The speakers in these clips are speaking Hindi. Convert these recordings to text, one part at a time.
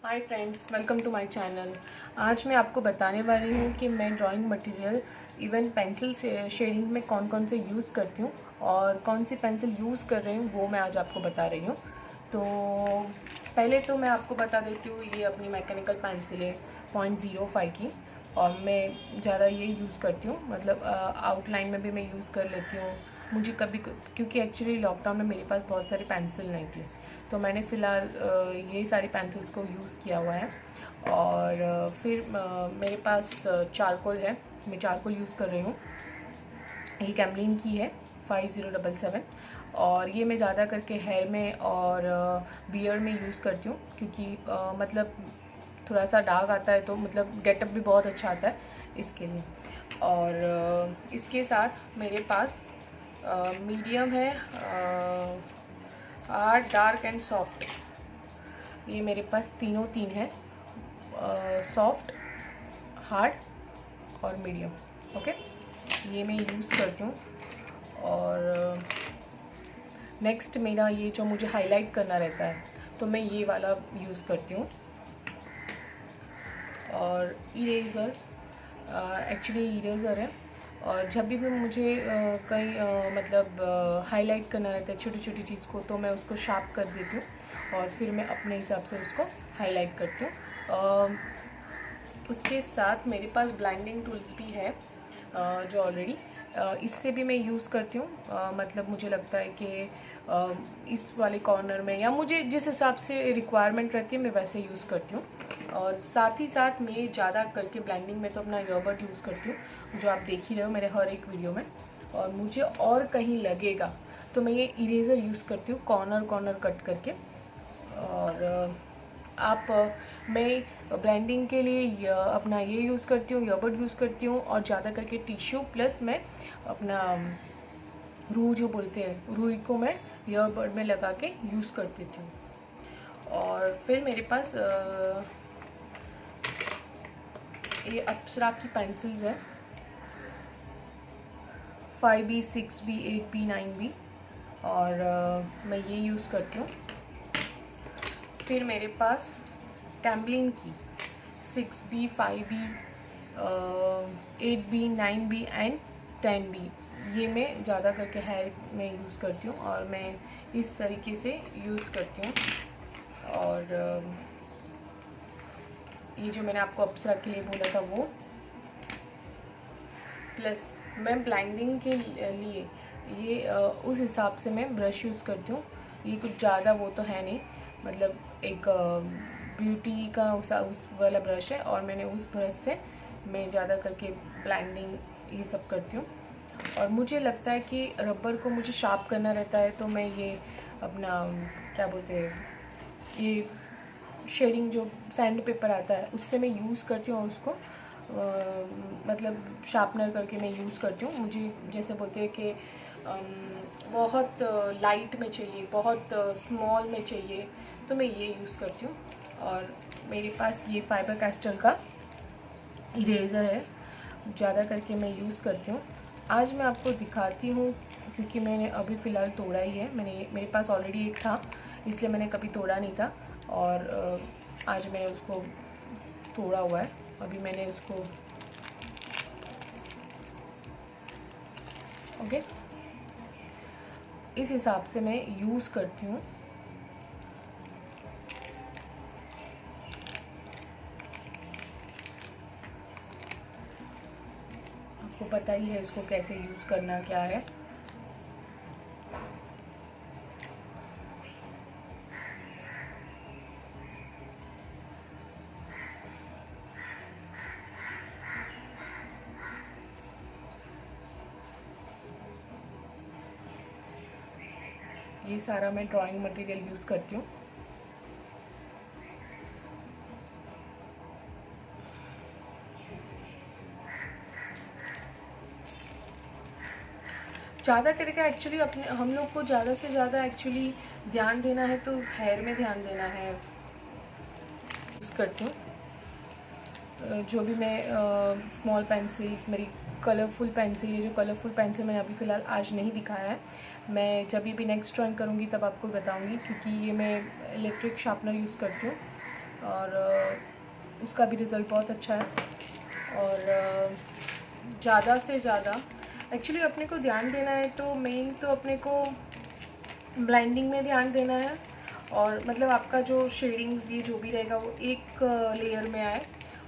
Hi friends, welcome to my channel. आज मैं आपको बताने वाली हूँ कि मैं drawing material even pencil shading में कौन कौन से यूज़ करती हूँ और कौन सी पेंसिल यूज़ कर रही हूँ, वो मैं आज आपको बता रही हूँ। तो पहले तो मैं आपको बता देती हूँ, ये अपनी मैकेनिकल पेंसिल है 0.05 की, और मैं ज़्यादा ये यूज़ करती हूँ। मतलब आउटलाइन में भी मैं यूज़ कर लेती हूँ। मुझे कभी क्योंकि एक्चुअली लॉकडाउन में मेरे पास बहुत सारी पेंसिल नहीं थी, तो मैंने फ़िलहाल यही सारी पेंसिल्स को यूज़ किया हुआ है। और फिर मेरे पास चारकोल है, मैं चारकोल यूज़ कर रही हूँ। ये कैमलिन की है 5077, और ये मैं ज़्यादा करके हेयर में और बियर्ड में यूज़ करती हूँ, क्योंकि मतलब थोड़ा सा डार्क आता है तो मतलब गेटअप भी बहुत अच्छा आता है इसके लिए। और इसके साथ मेरे पास मीडियम है, हार्ड, डार्क एंड सॉफ्ट। ये मेरे पास तीन है, सॉफ्ट, हार्ड और मीडियम। ओके, ये मैं यूज़ करती हूँ। और नेक्स्ट मेरा ये जो मुझे हाईलाइट करना रहता है, तो मैं ये वाला यूज़ करती हूँ। और इरेज़र, एक्चुअली इरेज़र है, और जब भी मुझे कहीं मतलब हाईलाइट करना रहता है छोटी छोटी चीज़ को, तो मैं उसको शार्प कर देती हूँ और फिर मैं अपने हिसाब से उसको हाईलाइट करती हूँ। उसके साथ मेरे पास ब्लेंडिंग टूल्स भी है, जो ऑलरेडी इससे भी मैं यूज़ करती हूँ। मतलब मुझे लगता है कि इस वाले कॉर्नर में, या मुझे जिस हिसाब से रिक्वायरमेंट रहती है मैं वैसे यूज़ करती हूँ। और साथ ही साथ मैं ज़्यादा करके ब्लेंडिंग में तो अपना ईयरबड यूज़ करती हूँ, जो आप देख ही रहे हो मेरे हर एक वीडियो में। और मुझे और कहीं लगेगा तो मैं ये इरेज़र यूज़ करती हूँ, कॉर्नर कॉर्नर कट करके। और मैं ब्लेंडिंग के लिए अपना ये यूज़ करती हूँ, ईयरबड यूज़ करती हूँ, और ज़्यादा करके टिश्यू प्लस मैं अपना रूह जो बोलते हैं, रूई को मैं ईयरबड में लगा के यूज़ कर देती हूँ। और फिर मेरे पास ये अप्सरा की पेंसिल्स है 5B, 6B, 8B, 9B, और मैं ये यूज़ करती हूँ। फिर मेरे पास कैमलिन की 6B, 5B, 8B, 9B and 10B, ये मैं ज़्यादा करके हेयर में यूज़ करती हूँ, और मैं इस तरीके से यूज़ करती हूँ। और ये जो मैंने आपको अप्सरा के लिए बोला था वो, प्लस मैं ब्लेंडिंग के लिए ये उस हिसाब से मैं ब्रश यूज़ करती हूँ। ये कुछ ज़्यादा वो तो है नहीं, मतलब एक ब्यूटी का उस वाला ब्रश है, और मैंने उस ब्रश से मैं ज़्यादा करके ब्लेंडिंग ये सब करती हूँ। और मुझे लगता है कि रबर को मुझे शार्प करना रहता है, तो मैं ये अपना क्या बोलते हैं, ये शेडिंग जो सैंड पेपर आता है उससे मैं यूज़ करती हूँ, और उसको मतलब शार्पनर करके मैं यूज़ करती हूँ। मुझे जैसे बोलते हैं कि बहुत लाइट में चाहिए, बहुत स्मॉल में चाहिए, तो मैं ये यूज़ करती हूँ। और मेरे पास ये फाइबर कैस्टल का इरेज़र है, ज़्यादा करके मैं यूज़ करती हूँ। आज मैं आपको दिखाती हूँ, क्योंकि मैंने अभी फ़िलहाल तोड़ा ही है। मेरे पास ऑलरेडी एक था, इसलिए मैंने कभी तोड़ा नहीं था, और आज मैंने उसको तोड़ा हुआ है। अभी मैंने उसको ओके इस हिसाब से मैं यूज़ करती हूँ। आपको पता ही है इसको कैसे यूज़ करना क्या है। ये सारा मैं ड्राइंग मटेरियल यूज़ करती हूँ। ज़्यादा करके एक्चुअली अपने हम लोग को ज़्यादा से ज़्यादा एक्चुअली ध्यान देना है, तो हेयर में ध्यान देना है। यूज़ करती हूँ जो भी मैं स्मॉल पेंसिल्स, मेरी कलरफुल पेंसिल, ये जो कलरफुल पेंसिल मैंने अभी फ़िलहाल आज नहीं दिखाया है, मैं जब भी नेक्स्ट ड्राइंग करूँगी तब आपको बताऊँगी, क्योंकि ये मैं इलेक्ट्रिक शार्पनर यूज़ करती हूँ। और उसका भी रिज़ल्ट बहुत अच्छा है। और ज़्यादा से ज़्यादा एक्चुअली अपने को ध्यान देना है, तो मेन तो अपने को ब्लाइंडिंग में ध्यान देना है, और मतलब आपका जो शेडिंग्स ये जो भी रहेगा वो एक लेयर में आए।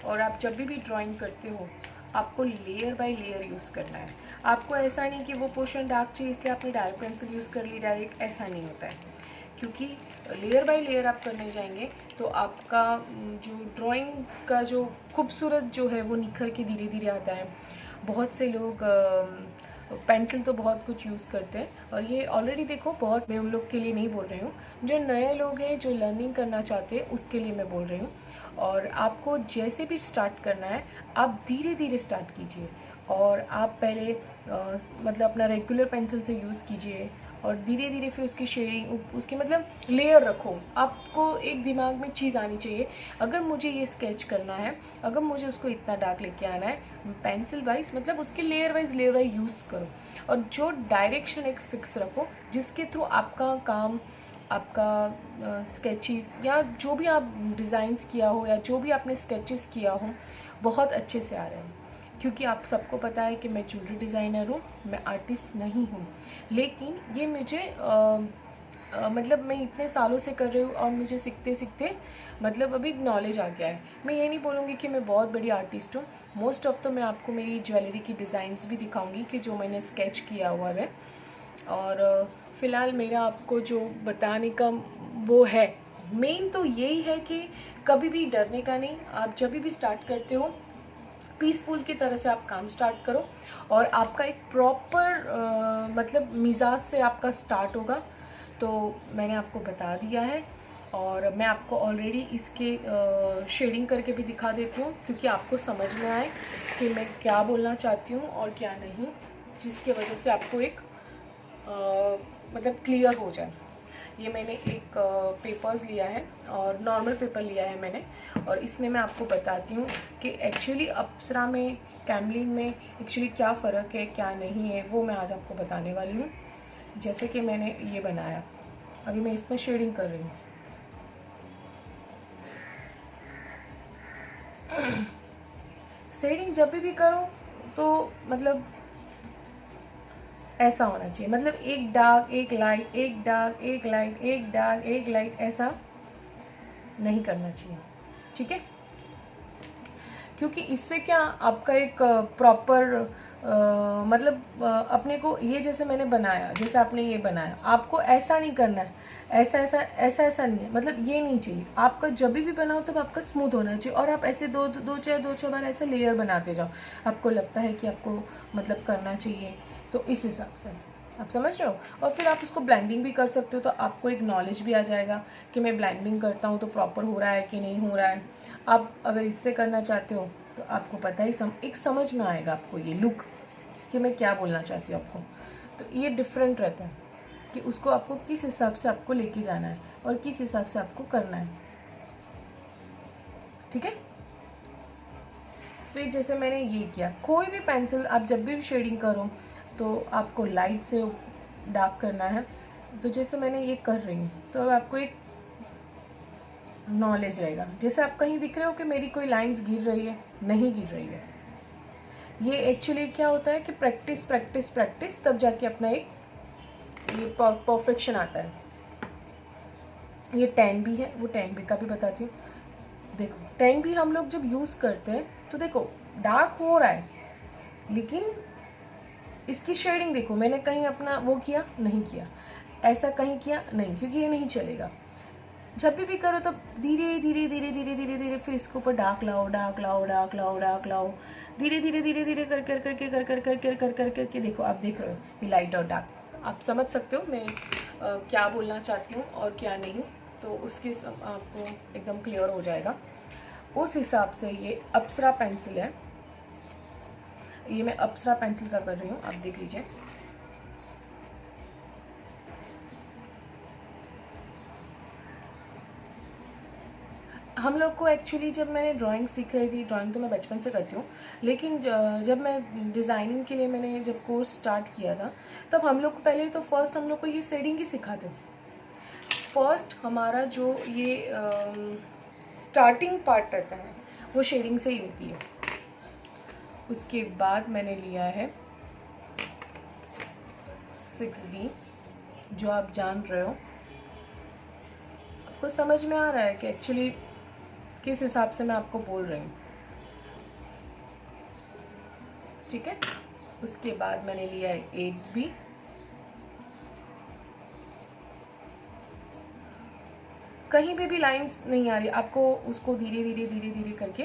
और आप जब भी ड्राइंग करते हो आपको लेयर बाय लेयर यूज़ करना है। आपको ऐसा नहीं कि वो पोर्शन डार्क चाहिए इसलिए आपने डार्क पेंसिल यूज़ कर ली डायरेक्ट, ऐसा नहीं होता है। क्योंकि लेयर बाय लेयर आप करने जाएंगे तो आपका जो ड्राइंग का जो खूबसूरत जो है वो निखर के धीरे धीरे आता है। बहुत से लोग पेंसिल तो बहुत कुछ यूज़ करते हैं, और ये ऑलरेडी देखो बहुत, मैं उन लोग के लिए नहीं बोल रही हूँ, जो नए लोग हैं जो लर्निंग करना चाहते हैं उसके लिए मैं बोल रही हूँ। और आपको जैसे भी स्टार्ट करना है आप धीरे धीरे स्टार्ट कीजिए, और आप पहले मतलब अपना रेगुलर पेंसिल से यूज़ कीजिए, और धीरे धीरे फिर उसकी शेडिंग, उसकी मतलब लेयर रखो। आपको एक दिमाग में चीज़ आनी चाहिए, अगर मुझे ये स्केच करना है, अगर मुझे उसको इतना डार्क लेके आना है, पेंसिल वाइज मतलब उसके लेयर वाइज यूज़ करो। और जो डायरेक्शन एक फिक्स रखो जिसके थ्रू आपका काम, आपका स्केचेस या जो भी आप डिज़ाइंस किया हो या जो भी आपने स्केचेस किया हो बहुत अच्छे से आ रहे हैं। क्योंकि आप सबको पता है कि मैं ज्वेलरी डिज़ाइनर हूँ, मैं आर्टिस्ट नहीं हूँ, लेकिन ये मुझे मतलब मैं इतने सालों से कर रही हूँ और मुझे सीखते सीखते मतलब अभी नॉलेज आ गया है। मैं ये नहीं बोलूँगी कि मैं बहुत बड़ी आर्टिस्ट हूँ। मोस्ट ऑफ तो मैं आपको मेरी ज्वेलरी की डिज़ाइंस भी दिखाऊंगी कि जो मैंने स्केच किया हुआ है। और फ़िलहाल मेरा आपको जो बताने का वो है, मेन तो यही है कि कभी भी डरने का नहीं। आप जब भी स्टार्ट करते हो पीसफुल की तरह से आप काम स्टार्ट करो, और आपका एक प्रॉपर मतलब मिजाज से आपका स्टार्ट होगा। तो मैंने आपको बता दिया है, और मैं आपको ऑलरेडी इसके शेडिंग करके भी दिखा देती हूँ, क्योंकि आपको समझ में आए कि मैं क्या बोलना चाहती हूँ और क्या नहीं, जिसके वजह से आपको एक मतलब क्लियर हो जाए। ये मैंने एक पेपर्स लिया है और नॉर्मल पेपर लिया है मैंने, और इसमें मैं आपको बताती हूँ कि एक्चुअली अप्सरा में, कैमलिन में एक्चुअली क्या फ़र्क है क्या नहीं है, वो मैं आज आपको बताने वाली हूँ। जैसे कि मैंने ये बनाया, अभी मैं इसमें शेडिंग कर रही हूँ। शेडिंग जब भी करो तो मतलब ऐसा होना चाहिए, मतलब एक डार्क एक लाइट, एक डार्क एक लाइट, एक डार्क एक लाइट, ऐसा नहीं करना चाहिए, ठीक है। क्योंकि इससे क्या आपका एक प्रॉपर मतलब अपने को ये जैसे मैंने बनाया, जैसे आपने ये बनाया, आपको ऐसा नहीं करना है, ऐसा ऐसा ऐसा ऐसा नहीं है, मतलब ये नहीं चाहिए। आपका जब भी बनाओ तब आपका स्मूथ होना चाहिए, और आप ऐसे दो चार बार ऐसे लेयर बनाते जाओ। आपको लगता है कि आपको मतलब करना चाहिए, तो इस हिसाब से आप समझ रहे हो। और फिर आप उसको ब्लेंडिंग भी कर सकते हो, तो आपको एक नॉलेज भी आ जाएगा कि मैं ब्लेंडिंग करता हूँ तो प्रॉपर हो रहा है कि नहीं हो रहा है। आप अगर इससे करना चाहते हो तो आपको पता ही एक समझ में आएगा आपको ये लुक कि मैं क्या बोलना चाहती हूँ आपको। तो ये डिफरेंट रहता है कि उसको आपको किस हिसाब से आपको लेके जाना है और किस हिसाब से आपको करना है, ठीक है। फिर जैसे मैंने ये किया, कोई भी पेंसिल आप जब भी शेडिंग करो तो आपको लाइट से डार्क करना है। तो जैसे मैंने ये कर रही हूँ तो अब आपको एक नॉलेज रहेगा। जैसे आप कहीं दिख रहे हो कि मेरी कोई लाइंस गिर रही है, नहीं गिर रही है। ये एक्चुअली क्या होता है कि प्रैक्टिस प्रैक्टिस प्रैक्टिस तब जाके अपना एक ये परफेक्शन आता है। ये 10 भी है, वो 10 भी का भी बताती हूँ। देखो 10 भी हम लोग जब यूज़ करते हैं तो देखो डार्क हो रहा है, लेकिन इसकी शेडिंग देखो, मैंने कहीं अपना वो किया नहीं किया, ऐसा कहीं किया नहीं, क्योंकि ये नहीं चलेगा। जब भी करो तो धीरे धीरे धीरे धीरे धीरे धीरे फिर इसके ऊपर डार्क लाओ डार्क लाओ डार्क लाओ डार्क लाओ, धीरे धीरे धीरे धीरे कर कर करके कर कर कर कर कर कर करके देखो आप देख रहे हो ये लाइट और डार्क। आप समझ सकते हो मैं क्या बोलना चाहती हूँ और क्या नहीं, तो उसके आपको एकदम क्लियर हो जाएगा। उस हिसाब से ये अप्सरा पेंसिल है, ये मैं अप्सरा पेंसिल का कर रही हूँ, आप देख लीजिए। हम लोग को एक्चुअली जब मैंने ड्राइंग सीख रही थी, ड्राइंग तो मैं बचपन से करती हूँ, लेकिन जब मैं डिज़ाइनिंग के लिए मैंने जब कोर्स स्टार्ट किया था तब हम लोग को पहले तो फर्स्ट हम लोग को ये शेडिंग ही सिखाते। फर्स्ट हमारा जो ये स्टार्टिंग पार्ट रहता है वो शेडिंग से ही होती है। उसके बाद मैंने लिया है 6B, जो आप जान रहे हो। आपको समझ में आ रहा है कि एक्चुअली किस हिसाब से मैं आपको बोल रही हूँ, ठीक है। उसके बाद मैंने लिया है 8B, कहीं पे भी लाइंस नहीं आ रही आपको, उसको धीरे धीरे धीरे धीरे करके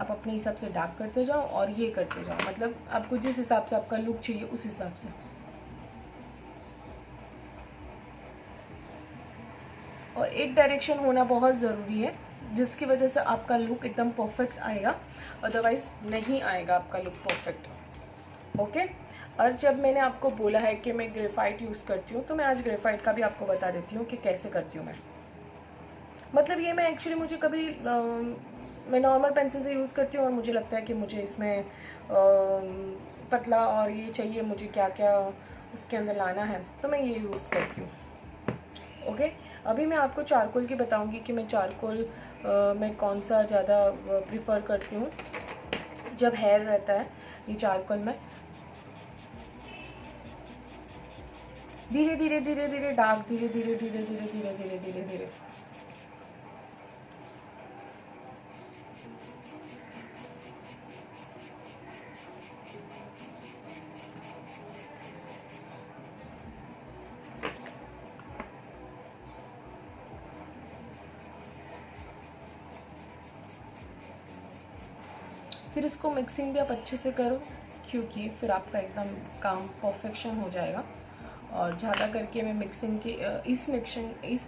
आप अपने हिसाब से डार्क करते जाओ और ये करते जाओ, मतलब आपको जिस हिसाब से आपका लुक चाहिए उस हिसाब से। और एक डायरेक्शन होना बहुत ज़रूरी है, जिसकी वजह से आपका लुक एकदम परफेक्ट आएगा, अदरवाइज़ नहीं आएगा आपका लुक परफेक्ट। ओके। और जब मैंने आपको बोला है कि मैं ग्रेफाइट यूज़ करती हूँ, तो मैं आज ग्रेफाइट का भी आपको बता देती हूँ कि कैसे करती हूँ मैं। मतलब ये मैं एक्चुअली मुझे कभी मैं नॉर्मल पेंसिल से यूज़ करती हूँ और मुझे लगता है कि मुझे इसमें पतला और ये चाहिए, मुझे क्या क्या उसके अंदर लाना है, तो मैं ये यूज़ करती हूँ। ओके। अभी मैं आपको चारकोल की बताऊंगी कि मैं चारकोल में कौन सा ज़्यादा प्रिफर करती हूँ जब हेयर रहता है। ये चारकोल में धीरे धीरे धीरे धीरे डार्क, धीरे धीरे धीरे धीरे धीरे धीरे धीरे धीरे फिर इसको मिक्सिंग भी आप अच्छे से करो, क्योंकि फिर आपका एकदम काम परफेक्शन हो जाएगा। और ज़्यादा करके मैं मिक्सिंग की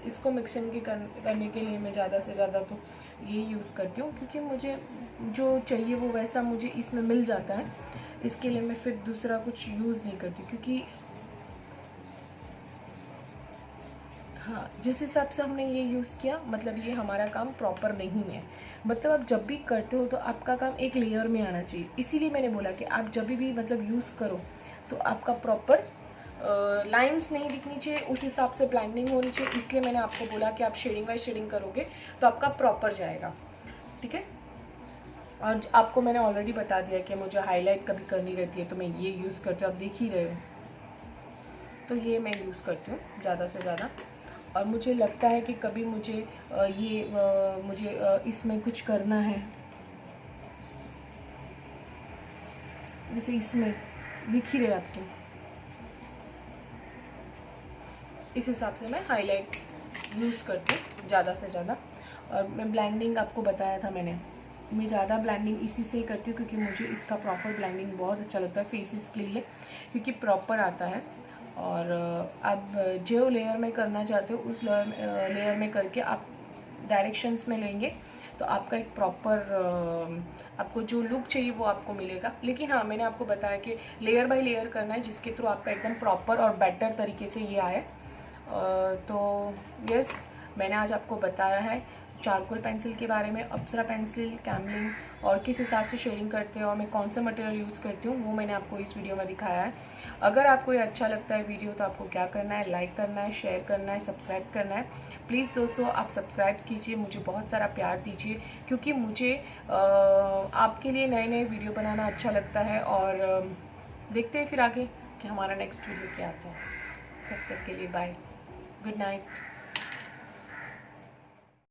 इसको मिक्सिंग की करने के लिए मैं ज़्यादा से ज़्यादा तो ये यूज़ करती हूँ, क्योंकि मुझे जो चाहिए वो वैसा मुझे इसमें मिल जाता है। इसके लिए मैं फिर दूसरा कुछ यूज़ नहीं करती, क्योंकि हाँ, जिस हिसाब से हमने ये यूज़ किया, मतलब ये हमारा काम प्रॉपर नहीं है। मतलब आप जब भी करते हो तो आपका काम एक लेयर में आना चाहिए। इसीलिए मैंने बोला कि आप जब भी मतलब यूज़ करो तो आपका प्रॉपर लाइंस नहीं दिखनी चाहिए, उस हिसाब से ब्लेंडिंग होनी चाहिए। इसलिए मैंने आपको बोला कि आप शेडिंग बाय शेडिंग करोगे तो आपका प्रॉपर जाएगा, ठीक है। और आपको मैंने ऑलरेडी बता दिया कि मुझे हाईलाइट कभी करनी रहती है तो मैं ये यूज़ करती हूँ, आप देख ही रहे हो। तो ये मैं यूज़ करती हूँ ज़्यादा से ज़्यादा। और मुझे लगता है कि कभी मुझे इसमें कुछ करना है, जैसे इसमें दिख ही रहे आपको, इस हिसाब से मैं हाईलाइट यूज़ करती हूँ ज़्यादा से ज़्यादा। और मैं ब्लेंडिंग आपको बताया था मैंने, मैं ज़्यादा ब्लेंडिंग इसी से ही करती हूँ, क्योंकि मुझे इसका प्रॉपर ब्लेंडिंग बहुत अच्छा लगता है फेसेस के लिए, क्योंकि प्रॉपर आता है। और आप जो लेयर में करना चाहते हो उस लेयर में करके आप डायरेक्शंस में लेंगे तो आपका एक प्रॉपर आपको जो लुक चाहिए वो आपको मिलेगा। लेकिन हाँ, मैंने आपको बताया कि लेयर बाय लेयर करना है, जिसके थ्रू आपका एकदम प्रॉपर और बेटर तरीके से ये आए। तो यस, मैंने आज आपको बताया है चारकोल पेंसिल के बारे में, अप्सरा पेंसिल, कैमलिन, और किस हिसाब से शेडिंग करते हैं और मैं कौन सा मटेरियल यूज़ करती हूँ वो मैंने आपको इस वीडियो में दिखाया है। अगर आपको ये अच्छा लगता है वीडियो तो आपको क्या करना है, लाइक करना है, शेयर करना है, सब्सक्राइब करना है। प्लीज़ दोस्तों आप सब्सक्राइब कीजिए, मुझे बहुत सारा प्यार दीजिए, क्योंकि मुझे आपके लिए नए नए वीडियो बनाना अच्छा लगता है। और देखते हैं फिर आगे कि हमारा नेक्स्ट वीडियो क्या आता है। तब तक के लिए बाय, गुड नाइट।